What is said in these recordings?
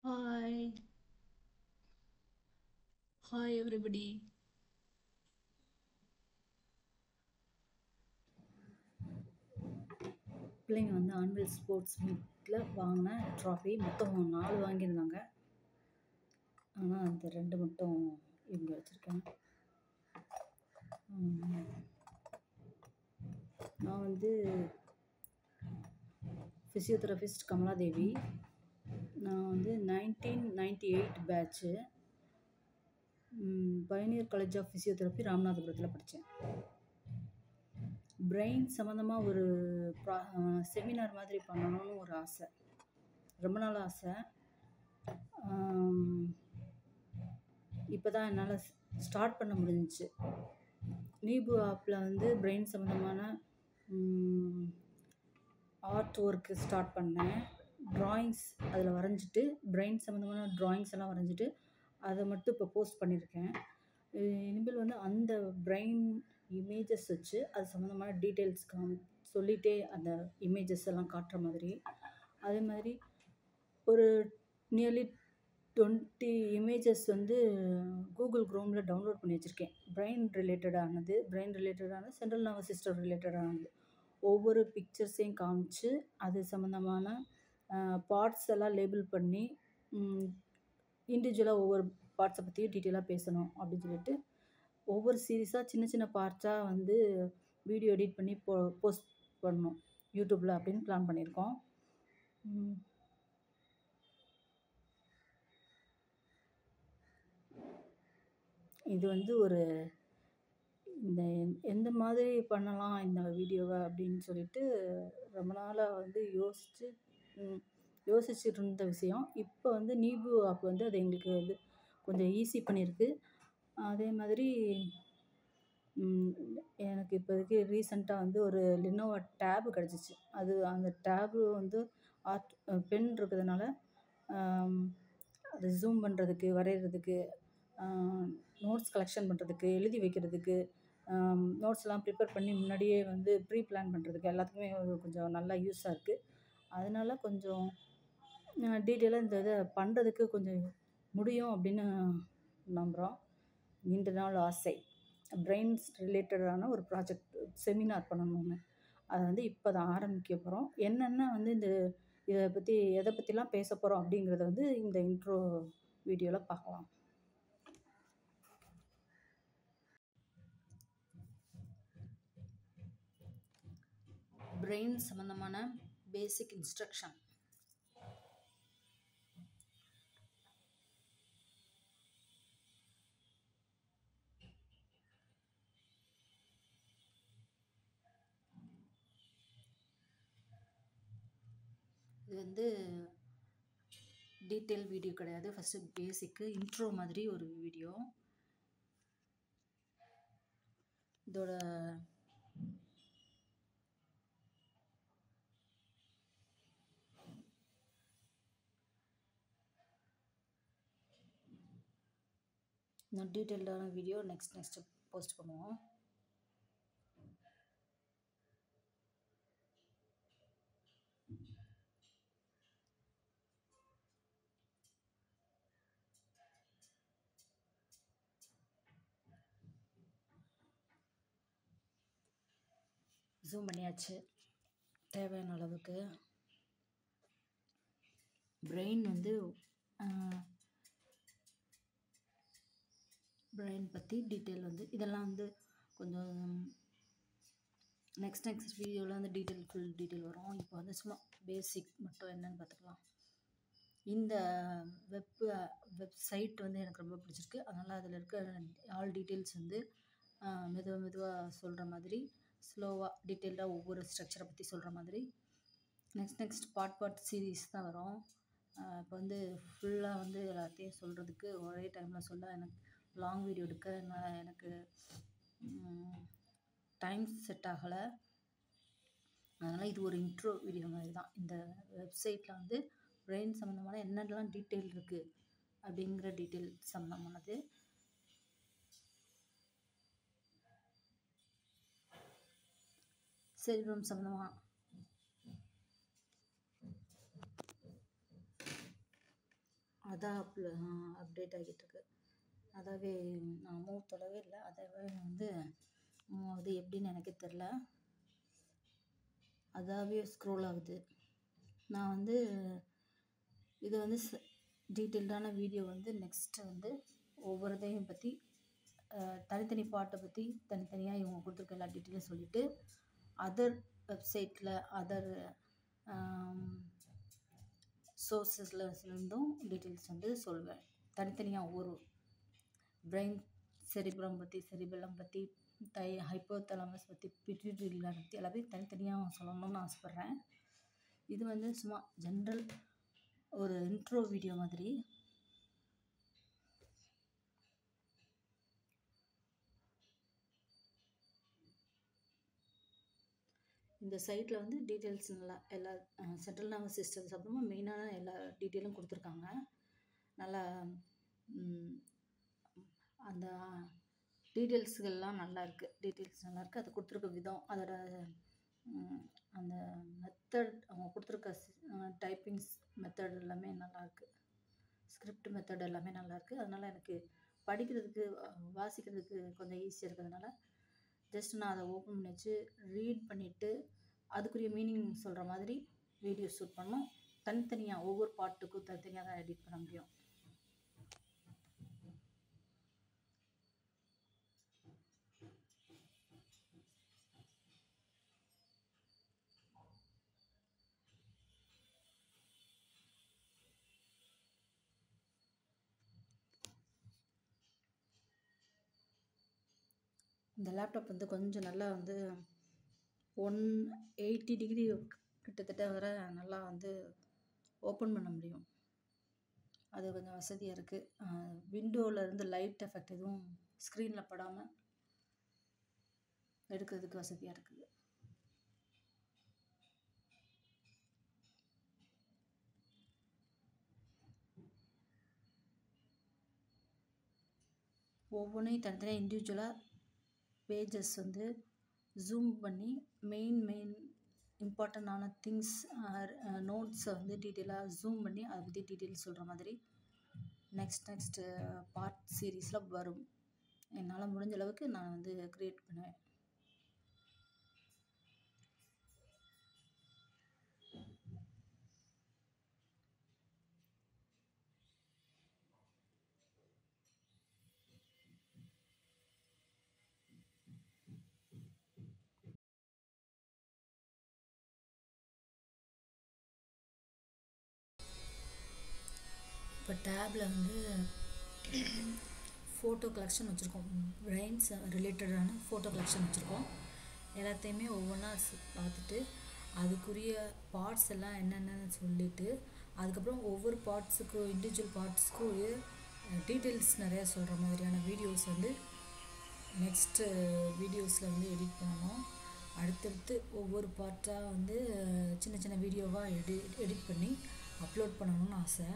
Hi, hi everybody. பிள்ளைங்க வந்து annual sports மீட்டில் வாங்கின ட்ராஃபி மொத்தம் 4 வாங்கியிருந்தாங்க. ஆனால் அந்த 2 மட்டும் இவங்க வச்சுருக்கேன். நான் வந்து ஃபிசியோதெரபிஸ்ட் கமலாதேவி. நான் வந்து 1998 batch. Pioneer College of Physiotherapy ராமநாதபுரத்தில் படித்தேன். பிரெயின் சம்மந்தமாக ஒரு செமினார் மாதிரி பண்ணணும்னு ஒரு ஆசை, ரொம்ப நாள் ஆசை. இப்போ தான் என்னால் ஸ்டார்ட் பண்ண முடிஞ்சிச்சு. நீபு ஆப்பில் வந்து பிரெயின் சம்மந்தமான ஆர்ட் ஒர்க்கு ஸ்டார்ட் பண்ணேன். ட்ராயிங்ஸ் அதில் வரைஞ்சிட்டு, பிரெயின் சம்மந்தமான ட்ராயிங்ஸ் எல்லாம் வரைஞ்சிட்டு அதை மட்டும் இப்போ போஸ்ட் பண்ணியிருக்கேன். இனிமேல் வந்து அந்த பிரெயின் இமேஜஸ் வச்சு அது சம்மந்தமான டீட்டெயில்ஸ் சொல்லிகிட்டே அந்த இமேஜஸ் எல்லாம் காட்டுற மாதிரி, அதே மாதிரி ஒரு நியர்லி 20 இமேஜஸ் வந்து கூகுள் க்ரோமில் டவுன்லோட் பண்ணி வச்சுருக்கேன். பிரெயின் ரிலேட்டடான சென்ட்ரல் நர்வஸ் சிஸ்டம் ரிலேட்டடானது. ஒவ்வொரு பிக்சர்ஸையும் காமிச்சு அது சம்மந்தமான பார்ட்ஸ் எல்லாம் லேபிள் பண்ணி இண்டிவிஜுவலாக ஒவ்வொரு பார்ட்ஸை பற்றியும் டீட்டெயிலாக பேசணும் அப்படின்னு சொல்லிட்டு ஒவ்வொரு சீரீஸாக சின்ன சின்ன பார்ட்ஸாக வந்து வீடியோ எடிட் பண்ணி போஸ்ட் பண்ணணும் யூடியூப்பில் அப்படின்னு பிளான் பண்ணியிருக்கோம். இது வந்து ஒரு இந்த எந்த மாதிரி பண்ணலாம் இந்த வீடியோவை அப்படின்னு சொல்லிட்டு ரொம்ப நாளாக வந்து யோசிச்சுட்டு இருந்த விஷயம். இப்போ வந்து நீபு ஆப் வந்து அது எங்களுக்கு வந்து கொஞ்சம் ஈஸி பண்ணியிருக்கு. அதே மாதிரி எனக்கு இப்போதைக்கு ரீசெண்டாக வந்து ஒரு லினோவா டேபு கிடச்சிச்சு. அந்த டேபு வந்து பென் இருக்கிறதுனால அது ஜூம் பண்ணுறதுக்கு, வரைகிறதுக்கு, நோட்ஸ் கலெக்ஷன் பண்ணுறதுக்கு, எழுதி வைக்கிறதுக்கு, நோட்ஸ்லாம் ப்ரிப்பேர் பண்ணி முன்னாடியே வந்து ப்ரீ பிளான் பண்ணுறதுக்கு எல்லாத்துக்குமே கொஞ்சம் நல்லா யூஸாக இருக்குது. அதனால் கொஞ்சம் டீட்டெயிலாக இந்த இதை பண்ணுறதுக்கு கொஞ்சம் முடியும் அப்படின்னு நம்புகிறோம். நீண்ட நாள் ஆசை பிரெயின்ஸ் ரிலேட்டடான ஒரு ப்ராஜெக்ட் செமினார் பண்ணணும்னு. அதை வந்து இப்போ தான் ஆரம்பிக்க போகிறோம். என்னென்ன வந்து எதை பற்றிலாம் பேச போகிறோம் அப்படிங்கிறத வந்து இந்த இன்ட்ரோ வீடியோவில் பார்க்கலாம். பிரெயின் சம்மந்தமான பேசிக் இன்ஸ்ட்ரக்ஷன். இது வந்து டீட்டெயில் வீடியோ கிடையாது, ஃபஸ்ட்டு பேசிக்கு இன்ட்ரோ மாதிரி ஒரு வீடியோ. இதோட இன்னும் டீட்டெயில்டான வீடியோ நெக்ஸ்ட் போஸ்ட் பண்ணுவோம். ஜூம் பண்ணியாச்சு தேவையான அளவுக்கு. பிரெயின் வந்து பிரெயின் பற்றி டீட்டெயில் வந்து இதெல்லாம் வந்து கொஞ்சம் நெக்ஸ்ட் வீடியோவில் வந்து ஃபுல் டீட்டெயில் வரும். இப்போ வந்து சும்மா பேசிக் மட்டும் என்னென்னு பார்த்துக்கலாம். இந்த வெப்சைட் வந்து எனக்கு ரொம்ப பிடிச்சிருக்கு. அதனால் அதில் இருக்க ஆல் டீட்டெயில்ஸ் வந்து மெதுவாக சொல்கிற மாதிரி, ஸ்லோவாக டீட்டெயில்டாக ஒவ்வொரு ஸ்ட்ரக்சரை பற்றி சொல்கிற மாதிரி நெக்ஸ்ட் பார்ட் சீரீஸ் தான் வரும். இப்போ வந்து ஃபுல்லாக வந்து எல்லாத்தையும் சொல்கிறதுக்கு ஒரே டைமில் சொல்ல எனக்கு லாங் வீடியோ எடுக்க எனக்கு டைம் செட் ஆகலை. அதனால் இது ஒரு இன்ட்ரோ வீடியோ மாதிரி தான். இந்த வெப்சைட்டில் வந்து பிரெயின் சம்மந்தமான என்னென்னலாம் டீட்டெயில் இருக்குது அப்படிங்கிற டீட்டெயில் சம்மந்தமானது. செல்வம் சம்மந்தமாக அதான் அப்டேட் ஆகிட்டு இருக்கு. அதாவே நான் மூவ் தொடவே இல்லை, அதாவே வந்து மூவ் ஆகுது, எப்படின்னு எனக்கே தெரில. அதாவே ஸ்க்ரோல் ஆகுது. நான் வந்து இது வந்து டீட்டெயில்டான வீடியோ வந்து நெக்ஸ்ட்டு வந்து ஒவ்வொரு இதையும் பற்றி தனித்தனி பாட்டை பற்றி தனித்தனியாக இவங்க கொடுத்துருக்க எல்லா டீட்டெயிலும் சொல்லிவிட்டு அதர் வெப்சைட்டில் அதர் சோர்ஸஸ்லேருந்தும் டீட்டெயில்ஸ் வந்து சொல்வேன். தனித்தனியாக ஒவ்வொரு பிரெயின் செரிப்ரம் பற்றி, செரிபெல்லம் பற்றி, ஹைப்போதலாமஸ் பற்றி, பிட்யூட்டரி கிளாண்ட் பற்றி எல்லாத்தையும் தனித்தனியாக சொல்லணும்னு ஆசைப்பட்றேன். இது வந்து சும்மா ஜென்ரல் ஒரு இன்ட்ரோ வீடியோ மாதிரி. இந்த சைட்டில் வந்து டீட்டெயில்ஸ் நல்லா எல்லா சென்ட்ரல் நர்வஸ் சிஸ்டம்ஸ் அப்புறமா மெயினான எல்லா டீட்டெயிலும் கொடுத்துருக்காங்க. நல்லா அந்த டீட்டெயில்ஸ்கள்லாம் நல்லாயிருக்கு. அது கொடுத்துருக்க விதம், அதோட அந்த மெத்தட், அவங்க கொடுத்துருக்க டைப்பிங்ஸ் மெத்தட் எல்லாமே நல்லாயிருக்கு. ஸ்கிரிப்ட் மெத்தட் எல்லாமே நல்லாயிருக்கு. அதனால் எனக்கு படிக்கிறதுக்கு வாசிக்கிறதுக்கு கொஞ்சம் ஈஸியாக இருக்கிறதுனால ஜஸ்ட் நான் அதை ஓப்பன் பண்ணி வச்சு ரீட் பண்ணிவிட்டு அதுக்குரிய மீனிங் சொல்கிற மாதிரி வீடியோ ஷூட் பண்ணோம். தனித்தனியாக ஒவ்வொரு பாட்டுக்கும் தனித்தனியாக தான் எடிட் பண்ண முடியும். இந்த லேப்டாப் வந்து கொஞ்சம் நல்லா வந்து 180 டிகிரி கிட்டத்தட்ட வர நல்லா வந்து ஓப்பன் பண்ண முடியும். அது கொஞ்சம் வசதியாக இருக்குது. விண்டோவில் இருந்து லைட் எஃபெக்ட் எதுவும் ஸ்க்ரீனில் படாமல் எடுக்கிறதுக்கு வசதியாக இருக்குது. ஒவ்வொன்றையும் தனித்தனியாக இண்டிவிஜுவலாக பேஜஸ் வந்து ஜூம் பண்ணி மெயின் இம்பார்ட்டண்டான திங்ஸ் நோட்ஸை வந்து டீட்டெயிலாக ஜூம் பண்ணி அதை பற்றி டீட்டெயில் சொல்கிற மாதிரி நெக்ஸ்ட் பார்ட் சீரீஸில் வரும். என்னால் முடிஞ்ச அளவுக்கு நான் வந்து க்ரியேட் பண்ணுவேன். இப்போ டேப்பில் வந்து ஃபோட்டோ கலெக்ஷன் வச்சுருக்கோம். பிரெயின்ஸ் ரிலேட்டடான ஃபோட்டோ கலெக்ஷன் வச்சுருக்கோம். எல்லாத்தையுமே ஒவ்வொன்றா பார்த்துட்டு அதுக்குரிய பார்ட்ஸ் எல்லாம் என்னென்னு சொல்லிவிட்டு அதுக்கப்புறம் ஒவ்வொரு பார்ட்ஸுக்கும் இண்டிவிஜுவல் பார்ட்ஸுக்கும் டீட்டெயில்ஸ் நிறையா சொல்கிற மாதிரியான வீடியோஸ் வந்து நெக்ஸ்ட்டு வீடியோஸில் வந்து எடிட் பண்ணணும். அடுத்தடுத்து ஒவ்வொரு பார்ட்டாக வந்து சின்ன சின்ன வீடியோவாக எடிட் பண்ணி அப்லோட் பண்ணணும்னு ஆசை.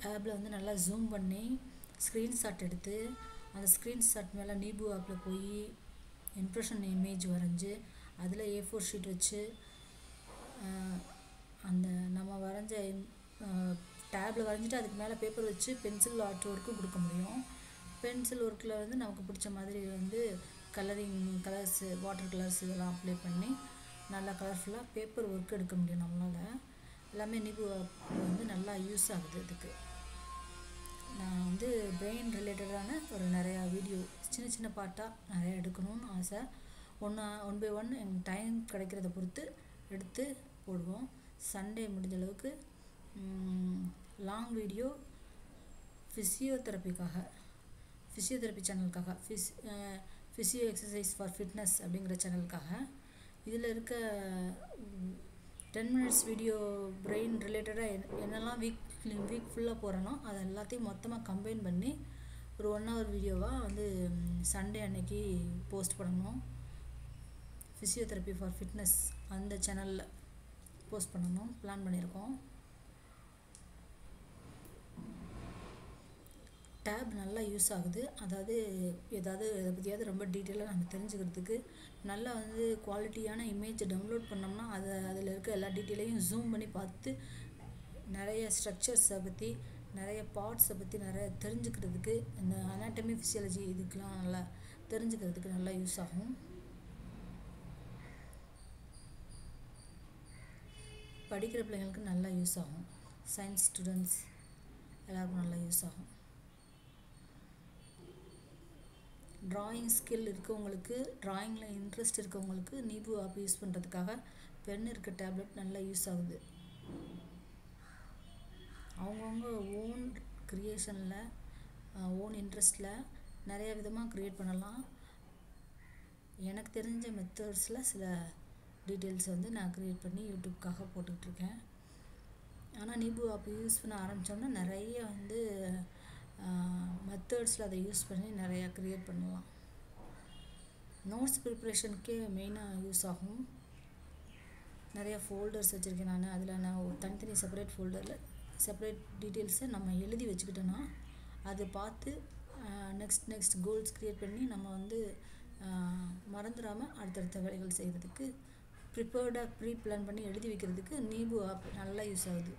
டேப்பில் வந்து நல்லா ஜூம் பண்ணி ஸ்க்ரீன்ஷாட் எடுத்து அந்த ஸ்க்ரீன்ஷாட் மேலே நீபு ஆப்பில் போய் இம்ப்ரெஷன் இமேஜ் வரைஞ்சி அதில் A4 ஷீட் வச்சு அந்த நம்ம வரைஞ்ச டேப்பில் வரைஞ்சிட்டு அதுக்கு மேலே பேப்பர் வச்சு பென்சில் ஆர்ட் ஒர்க்கும் கொடுக்க முடியும். பென்சில் ஒர்க்கில் வந்து நமக்கு பிடிச்ச மாதிரி வந்து கலர்ஸு வாட்டர் கலர்ஸ் இதெல்லாம் அப்ளை பண்ணி நல்லா கலர்ஃபுல்லாக பேப்பர் ஒர்க் எடுக்க முடியும் நம்மளால். எல்லாமே நீபு வந்து நல்லா யூஸ் ஆகுது. இதுக்கு நான் வந்து பிரெயின் ரிலேட்டடான ஒரு நிறையா வீடியோ சின்ன பார்ட்டாக நிறையா எடுக்கணும்னு ஆசை. ஒன் பை ஒன் எங்கள் டைம் கிடைக்கிறத பொறுத்து எடுத்து போடுவோம். சண்டே முடிஞ்ச அளவுக்கு லாங் வீடியோ ஃபிசியோதெரப்பி சேனலுக்காக ஃபிசியோ எக்ஸசைஸ் ஃபார் ஃபிட்னஸ் அப்படிங்கிற சேனலுக்காக இதில் இருக்க 10 மினிட்ஸ் வீடியோ பிரெயின் ரிலேட்டடாக என்னெல்லாம் வீக் ஃபுல்லாக போகிறேனோ அதை எல்லாத்தையும் மொத்தமாக கம்பைன் பண்ணி ஒரு 1 hour வீடியோவாக வந்து சண்டே அன்னைக்கு போஸ்ட் பண்ணணும். ஃபிசியோதெரப்பி ஃபார் ஃபிட்னஸ் அந்த சேனலில் போஸ்ட் பண்ணணும் பிளான் பண்ணியிருக்கோம். டேப் நல்லா யூஸ் ஆகுது. அதாவது ஏதாவது எதை பற்றியாவது ரொம்ப டீட்டெயிலாக நம்ம தெரிஞ்சுக்கிறதுக்கு நல்லா வந்து குவாலிட்டியான இமேஜை டவுன்லோட் பண்ணோம்னா அதில் இருக்க எல்லா டீட்டெயிலையும் ஜூம் பண்ணி பார்த்து நிறைய ஸ்ட்ரக்சர்ஸை பற்றி நிறைய பார்ட்ஸை பற்றி நிறைய தெரிஞ்சுக்கிறதுக்கு இந்த அனாட்டமி ஃபிசியாலஜி இதுக்கெலாம் நல்லா தெரிஞ்சுக்கிறதுக்கு நல்லா யூஸ் ஆகும். படிக்கிற பிள்ளைங்களுக்கு நல்லா யூஸ் ஆகும். சயின்ஸ் ஸ்டூடெண்ட்ஸ் எல்லாருக்கும் நல்லா யூஸ் ஆகும். ட்ராயிங் ஸ்கில் இருக்கவங்களுக்கு, ட்ராயிங்கில் இன்ட்ரெஸ்ட் இருக்கவங்களுக்கு நீபு ஆப் யூஸ் பண்ணுறதுக்காக பென் இருக்க டேப்லெட் நல்லா யூஸ் ஆகுது. அவங்கவுங்க ஓன் க்ரியேஷனில் ஓன் இன்ட்ரெஸ்டில் நிறைய விதமாக க்ரியேட் பண்ணலாம். எனக்கு தெரிஞ்ச மெத்தட்ஸில் சில டீட்டெயில்ஸ் வந்து நான் க்ரியேட் பண்ணி யூடியூப்காக போட்டுட்ருக்கேன். ஆனால் நீபு ஆப் யூஸ் பண்ண ஆரம்பித்தோம்னா நிறைய வந்து மெத்தட்ஸில் அதை யூஸ் பண்ணி நிறையா க்ரியேட் பண்ணலாம். நோட்ஸ் ப்ரிப்ரேஷனுக்கே மெயினாக யூஸ் ஆகும். நிறையா ஃபோல்டர்ஸ் வச்சுருக்கேன் நான். அதில் நான் ஒரு தனித்தனி செப்பரேட் ஃபோல்டரில் செப்பரேட் டீட்டெயில்ஸை நம்ம எழுதி வச்சுக்கிட்டோன்னா அதை பார்த்து நெக்ஸ்ட் கோல்ஸ் க்ரியேட் பண்ணி நம்ம வந்து மறந்துடாமல் அடுத்தடுத்த வேலைகள் செய்கிறதுக்கு ப்ரிப்பேர்டாக ப்ரீ பிளான் பண்ணி எழுதி வைக்கிறதுக்கு நீபு ஆப் நல்லா யூஸ் ஆகுது.